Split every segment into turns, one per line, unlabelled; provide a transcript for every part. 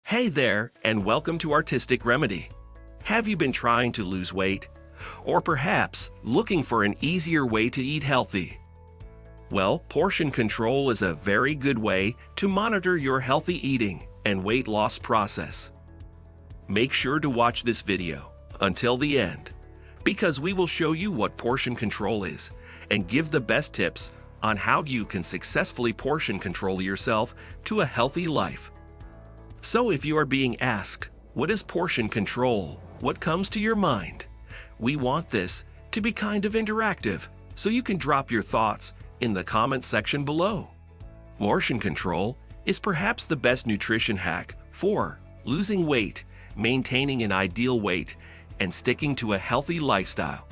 Hey there, and welcome to Artistic Remedy. Have you been trying to lose weight? Or perhaps looking for an easier way to eat healthy? Well, portion control is a very good way to monitor your healthy eating and weight loss process. Make sure to watch this video until the end, because we will show you what portion control is and give the best tips on how you can successfully portion control yourself to a healthy life. So if you are being asked, what is portion control? What comes to your mind? We want this to be kind of interactive, so you can drop your thoughts in the comment section below. Portion control is perhaps the best nutrition hack for losing weight, maintaining an ideal weight, and sticking to a healthy lifestyle.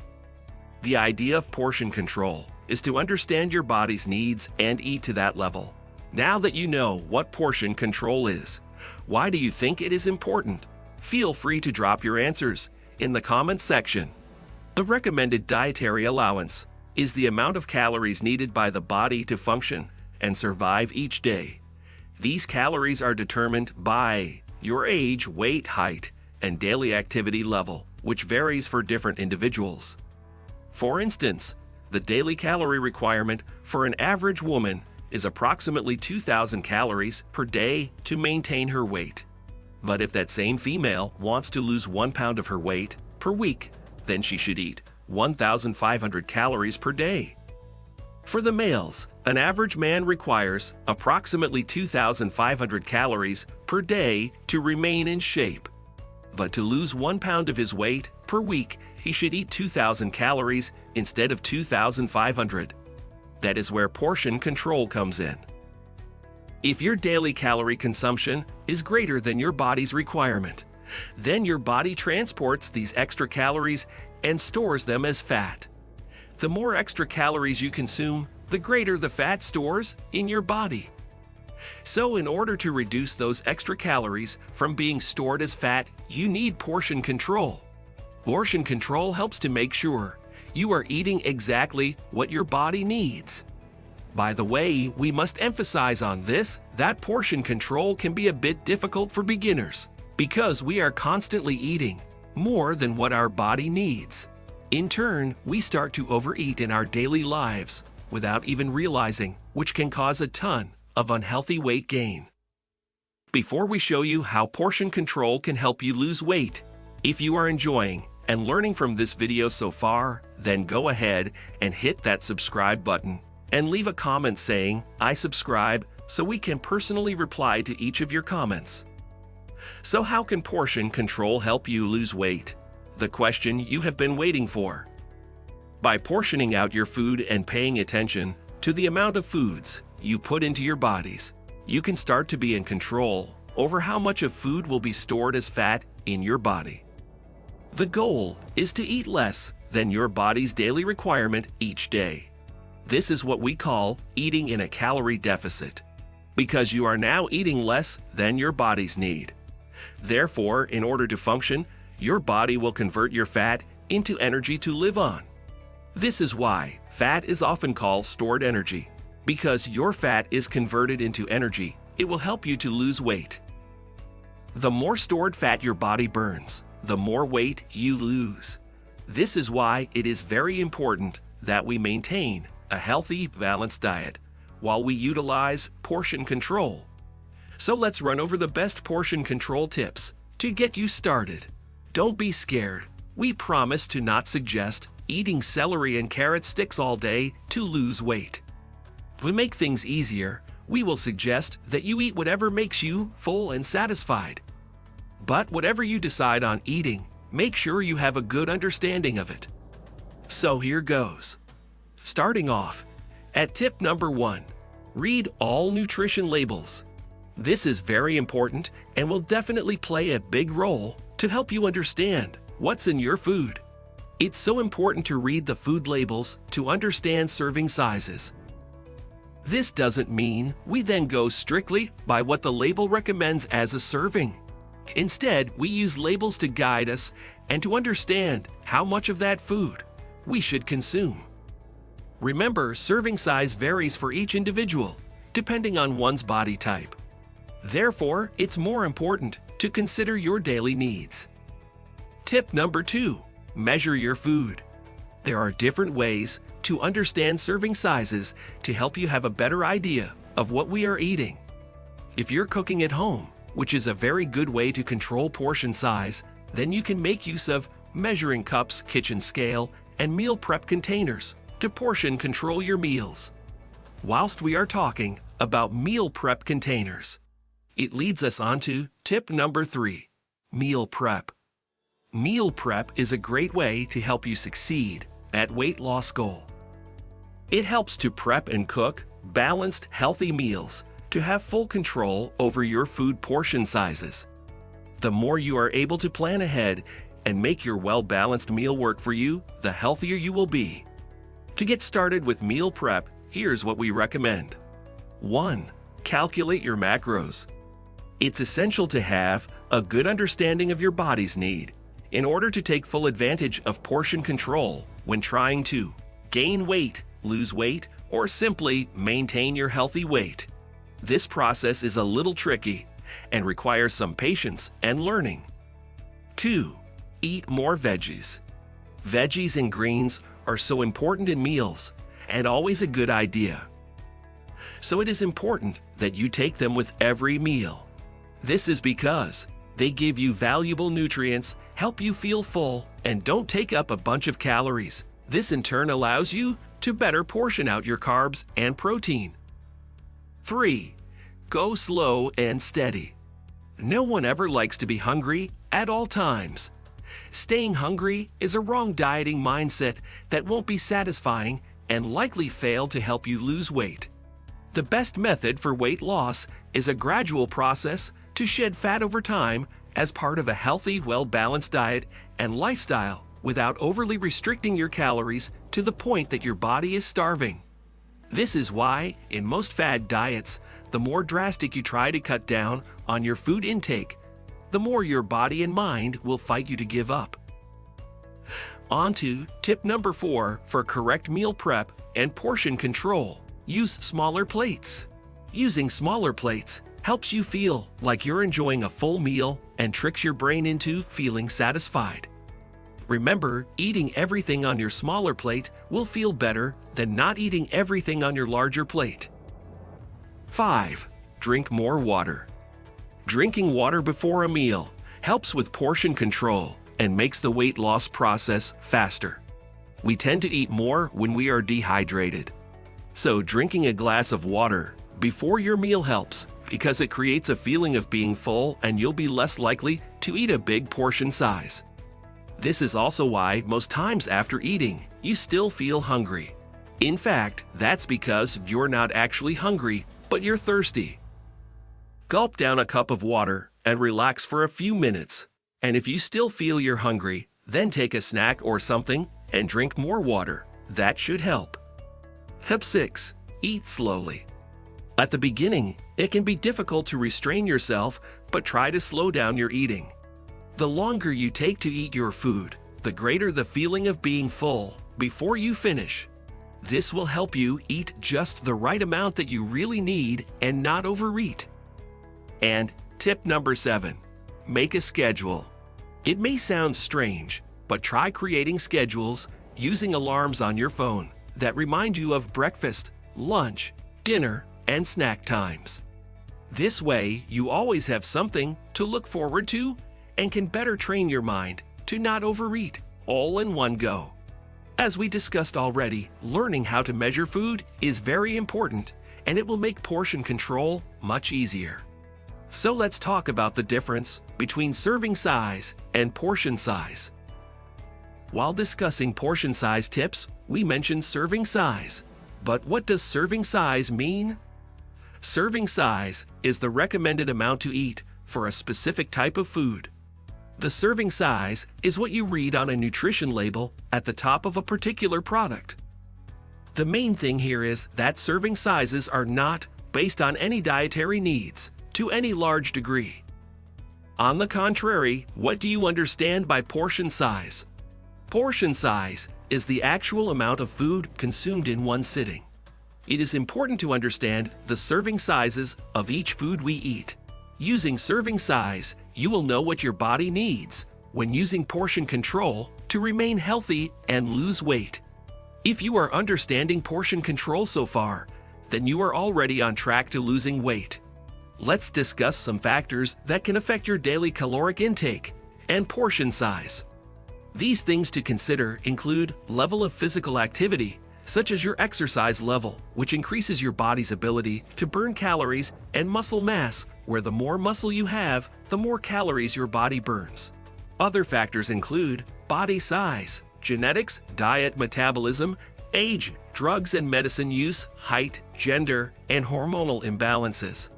The idea of portion control is to understand your body's needs and eat to that level. Now that you know what portion control is, why do you think it is important? Feel free to drop your answers in the comments section. The recommended dietary allowance is the amount of calories needed by the body to function and survive each day. These calories are determined by your age, weight, height, and daily activity level, which varies for different individuals. For instance, the daily calorie requirement for an average woman is approximately 2,000 calories per day to maintain her weight. But if that same female wants to lose 1 pound of her weight per week, then she should eat 1,500 calories per day. For the males, an average man requires approximately 2,500 calories per day to remain in shape. But to lose 1 pound of his weight per week, he should eat 2,000 calories instead of 2,500. That is where portion control comes in. If your daily calorie consumption is greater than your body's requirement, then your body transports these extra calories and stores them as fat. The more extra calories you consume, the greater the fat stores in your body. So in order to reduce those extra calories from being stored as fat, you need portion control. Portion control helps to make sure you are eating exactly what your body needs. By the way, we must emphasize on this that portion control can be a bit difficult for beginners because we are constantly eating more than what our body needs. In turn, we start to overeat in our daily lives without even realizing, which can cause a ton of unhealthy weight gain. Before we show you how portion control can help you lose weight, if you are enjoying and learning from this video so far, then go ahead and hit that subscribe button and leave a comment saying, "I subscribe," so we can personally reply to each of your comments. So how can portion control help you lose weight? The question you have been waiting for. By portioning out your food and paying attention to the amount of foods you put into your bodies, you can start to be in control over how much of food will be stored as fat in your body. The goal is to eat less than your body's daily requirement each day. This is what we call eating in a calorie deficit, because you are now eating less than your body's need. Therefore, in order to function, your body will convert your fat into energy to live on. This is why fat is often called stored energy, because your fat is converted into energy. It will help you to lose weight. The more stored fat your body burns, the more weight you lose. This is why it is very important that we maintain a healthy, balanced diet while we utilize portion control. So let's run over the best portion control tips to get you started. Don't be scared. We promise to not suggest eating celery and carrot sticks all day to lose weight. To make things easier, we will suggest that you eat whatever makes you full and satisfied. But whatever you decide on eating, make sure you have a good understanding of it. So here goes. Starting off, at tip number 1, read all nutrition labels. This is very important and will definitely play a big role to help you understand what's in your food. It's so important to read the food labels to understand serving sizes. This doesn't mean we then go strictly by what the label recommends as a serving. Instead, we use labels to guide us and to understand how much of that food we should consume. Remember, serving size varies for each individual, depending on one's body type. Therefore, it's more important to consider your daily needs. Tip number 2. Measure your food. There are different ways to understand serving sizes to help you have a better idea of what we are eating. If you're cooking at home, which is a very good way to control portion size, then you can make use of measuring cups, kitchen scale, and meal prep containers to portion control your meals. Whilst we are talking about meal prep containers, it leads us on to tip number 3, meal prep. Meal prep is a great way to help you succeed at weight loss goal. It helps to prep and cook balanced, healthy meals to have full control over your food portion sizes. The more you are able to plan ahead and make your well-balanced meal work for you, the healthier you will be. To get started with meal prep, here's what we recommend. 1. Calculate your macros. It's essential to have a good understanding of your body's need in order to take full advantage of portion control when trying to gain weight, lose weight, or simply maintain your healthy weight. This process is a little tricky and requires some patience and learning. 2. Eat more veggies. Veggies and greens are so important in meals and always a good idea. So it is important that you take them with every meal. This is because they give you valuable nutrients, help you feel full, and don't take up a bunch of calories. This in turn allows you to better portion out your carbs and protein. 3. Go slow and steady. No one ever likes to be hungry at all times. Staying hungry is a wrong dieting mindset that won't be satisfying and likely fail to help you lose weight. The best method for weight loss is a gradual process to shed fat over time as part of a healthy, well-balanced diet and lifestyle without overly restricting your calories to the point that your body is starving. This is why, in most fad diets, the more drastic you try to cut down on your food intake, the more your body and mind will fight you to give up. On to tip number 4 for correct meal prep and portion control. Use smaller plates. Using smaller plates helps you feel like you're enjoying a full meal and tricks your brain into feeling satisfied. Remember, eating everything on your smaller plate will feel better than not eating everything on your larger plate. 5. Drink more water. Drinking water before a meal helps with portion control and makes the weight loss process faster. We tend to eat more when we are dehydrated. So drinking a glass of water before your meal helps because it creates a feeling of being full and you'll be less likely to eat a big portion size. This is also why most times after eating, you still feel hungry. In fact, that's because you're not actually hungry, but you're thirsty. Gulp down a cup of water and relax for a few minutes. And if you still feel you're hungry, then take a snack or something and drink more water. That should help. Tip 6. Eat slowly. At the beginning, it can be difficult to restrain yourself, but try to slow down your eating. The longer you take to eat your food, the greater the feeling of being full before you finish. This will help you eat just the right amount that you really need and not overeat. And tip number 7. Make a schedule. It may sound strange, but try creating schedules using alarms on your phone that remind you of breakfast, lunch, dinner, and snack times. This way, you always have something to look forward to and can better train your mind to not overeat all in one go. As we discussed already, learning how to measure food is very important and it will make portion control much easier. So let's talk about the difference between serving size and portion size. While discussing portion size tips, we mentioned serving size. But what does serving size mean? Serving size is the recommended amount to eat for a specific type of food. The serving size is what you read on a nutrition label at the top of a particular product. The main thing here is that serving sizes are not based on any dietary needs to any large degree. On the contrary, what do you understand by portion size? Portion size is the actual amount of food consumed in one sitting. It is important to understand the serving sizes of each food we eat. Using serving size, you will know what your body needs when using portion control to remain healthy and lose weight. If you are understanding portion control so far, then you are already on track to losing weight. Let's discuss some factors that can affect your daily caloric intake and portion size. These things to consider include level of physical activity, such as your exercise level, which increases your body's ability to burn calories, and muscle mass, where the more muscle you have, the more calories your body burns. Other factors include body size, genetics, diet, metabolism, age, drugs and medicine use, height, gender, and hormonal imbalances.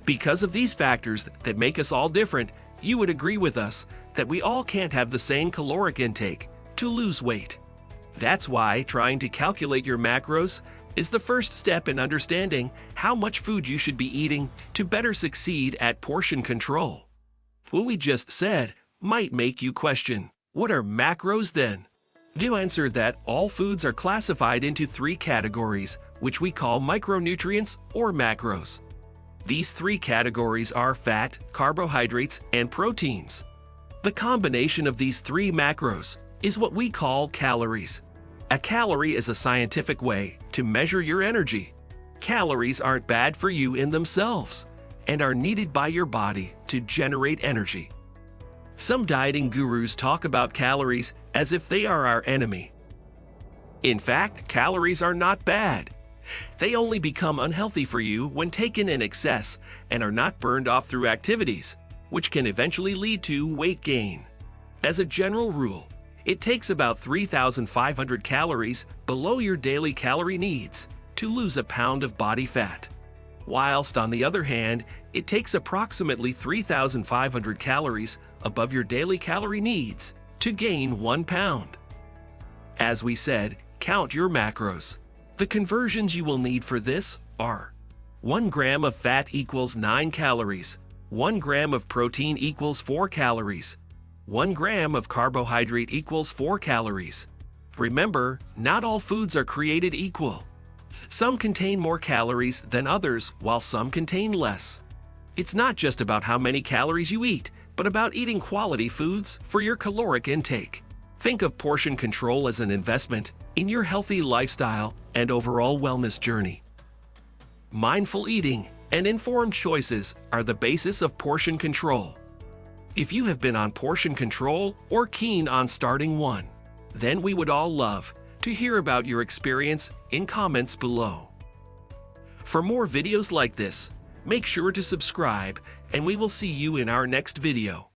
Because of these factors that make us all different, you would agree with us that we all can't have the same caloric intake to lose weight. That's why trying to calculate your macros is the first step in understanding how much food you should be eating to better succeed at portion control. What we just said might make you question, what are macros then? To answer that, all foods are classified into 3 categories, which we call micronutrients or macros. These 3 categories are fat, carbohydrates, and proteins. The combination of these 3 macros is what we call calories. A calorie is a scientific way to measure your energy. Calories aren't bad for you in themselves and are needed by your body to generate energy. Some dieting gurus talk about calories as if they are our enemy. In fact, calories are not bad. They only become unhealthy for you when taken in excess and are not burned off through activities, which can eventually lead to weight gain. As a general rule, it takes about 3,500 calories below your daily calorie needs to lose a pound of body fat, whilst on the other hand, it takes approximately 3,500 calories above your daily calorie needs to gain 1 pound. As we said, count your macros. The conversions you will need for this are 1 gram of fat equals 9 calories, 1 gram of protein equals 4 calories, 1 gram of carbohydrate equals 4 calories. Remember, not all foods are created equal. Some contain more calories than others, while some contain less. It's not just about how many calories you eat, but about eating quality foods for your caloric intake. Think of portion control as an investment in your healthy lifestyle and overall wellness journey. Mindful eating and informed choices are the basis of portion control. If you have been on portion control or keen on starting one, then we would all love to hear about your experience in comments below. For more videos like this, make sure to subscribe and we will see you in our next video.